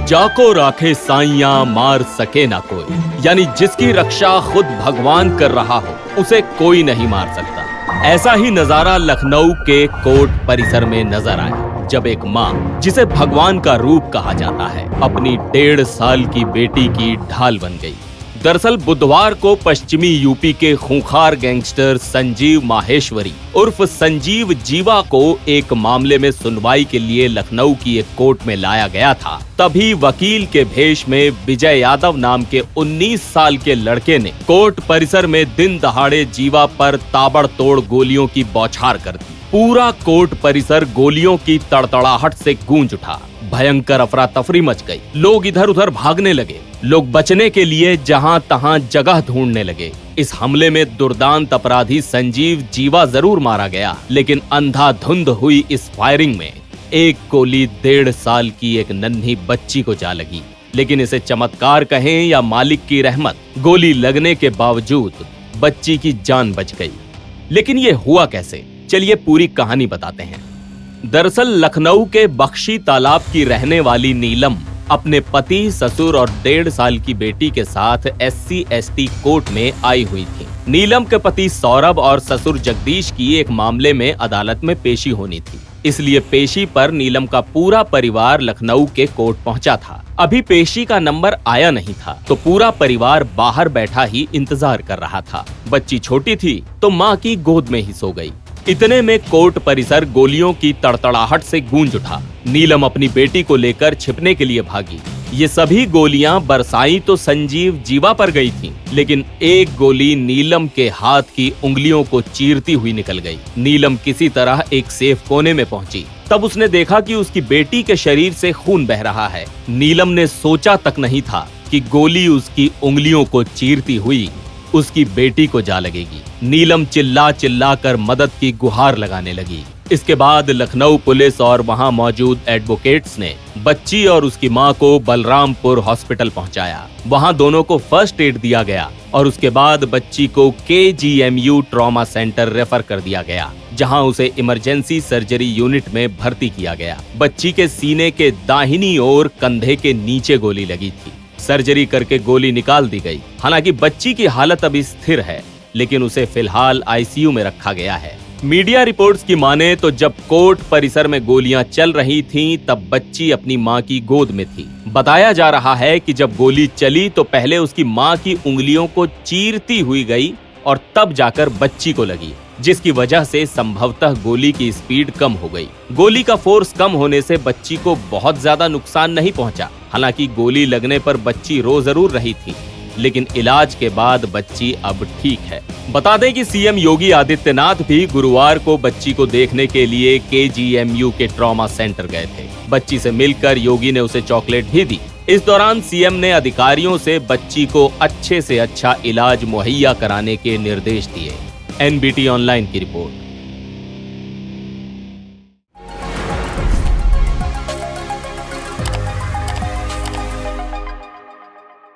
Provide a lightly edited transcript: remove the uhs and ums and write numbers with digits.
जाको राखे साइयां मार सके ना कोई, यानी जिसकी रक्षा खुद भगवान कर रहा हो उसे कोई नहीं मार सकता। ऐसा ही नजारा लखनऊ के कोर्ट परिसर में नजर आया जब एक माँ, जिसे भगवान का रूप कहा जाता है, अपनी 1.5 साल की बेटी की ढाल बन गई। दरअसल बुधवार को पश्चिमी यूपी के खूंखार गैंगस्टर संजीव माहेश्वरी उर्फ संजीव जीवा को एक मामले में सुनवाई के लिए लखनऊ की एक कोर्ट में लाया गया था। तभी वकील के भेष में विजय यादव नाम के 19 साल के लड़के ने कोर्ट परिसर में दिन दहाड़े जीवा पर ताबड़तोड़ गोलियों की बौछार कर दी। पूरा कोर्ट परिसर गोलियों की तड़तड़ाहट से गूंज उठा। भयंकर अफरा तफरी मच गई। लोग इधर उधर भागने लगे। लोग बचने के लिए जहां तहां जगह ढूंढने लगे। इस हमले में दुर्दांत अपराधी संजीव जीवा जरूर मारा गया, लेकिन अंधाधुंध हुई इस फायरिंग में एक गोली 1.5 साल की एक नन्ही बच्ची को जा लगी। लेकिन इसे चमत्कार कहें या मालिक की रहमत, गोली लगने के बावजूद बच्ची की जान बच गई। लेकिन ये हुआ कैसे? चलिए पूरी कहानी बताते हैं। दरअसल लखनऊ के बख्शी तालाब की रहने वाली नीलम अपने पति, ससुर और 1.5 साल की बेटी के साथ SC/ST कोर्ट में आई हुई थी। नीलम के पति सौरभ और ससुर जगदीश की एक मामले में अदालत में पेशी होनी थी, इसलिए पेशी पर नीलम का पूरा परिवार लखनऊ के कोर्ट पहुंचा था। अभी पेशी का नंबर आया नहीं था, तो पूरा परिवार बाहर बैठा ही इंतजार कर रहा था। बच्ची छोटी थी तो माँ की गोद में ही सो गई। इतने में कोर्ट परिसर गोलियों की तड़तड़ाहट से गूंज उठा। नीलम अपनी बेटी को लेकर छिपने के लिए भागी। ये सभी गोलियां बरसाई तो संजीव जीवा पर गई थीं, लेकिन एक गोली नीलम के हाथ की उंगलियों को चीरती हुई निकल गई। नीलम किसी तरह एक सेफ कोने में पहुंची। तब उसने देखा कि उसकी बेटी के शरीर से खून बह रहा है। नीलम ने सोचा तक नहीं था कि गोली उसकी उंगलियों को चीरती हुई उसकी बेटी को जा लगेगी। नीलम चिल्ला चिल्ला कर मदद की गुहार लगाने लगी। इसके बाद लखनऊ पुलिस और वहां मौजूद एडवोकेट्स ने बच्ची और उसकी मां को बलरामपुर हॉस्पिटल पहुंचाया। वहां दोनों को फर्स्ट एड दिया गया और उसके बाद बच्ची को KGMU ट्रॉमा सेंटर रेफर कर दिया गया, जहां उसे इमरजेंसी सर्जरी यूनिट में भर्ती किया गया। बच्ची के सीने के दाहिनी ओर कंधे के नीचे गोली लगी थी। सर्जरी करके गोली निकाल दी गई। हालांकि बच्ची की हालत अभी स्थिर है, लेकिन उसे फिलहाल ICU में रखा गया है। मीडिया रिपोर्ट्स की माने तो जब कोर्ट परिसर में गोलियां चल रही थीं, तब बच्ची अपनी मां की गोद में थी। बताया जा रहा है कि जब गोली चली तो पहले उसकी मां की उंगलियों को चीरती हुई गई और तब जाकर बच्ची को लगी, जिसकी वजह से संभवतः गोली की स्पीड कम हो गई। गोली का फोर्स कम होने से बच्ची को बहुत ज्यादा नुकसान नहीं पहुंचा। हालांकि गोली लगने पर बच्ची रो जरूर रही थी, लेकिन इलाज के बाद बच्ची अब ठीक है। बता दें कि CM योगी आदित्यनाथ भी गुरुवार को बच्ची को देखने के लिए KGMU के ट्रॉमा सेंटर गए थे। बच्ची से मिलकर योगी ने उसे चॉकलेट भी दी। इस दौरान CM ने अधिकारियों से बच्ची को अच्छे से अच्छा इलाज मुहैया कराने के निर्देश दिए। NBT ऑनलाइन की रिपोर्ट।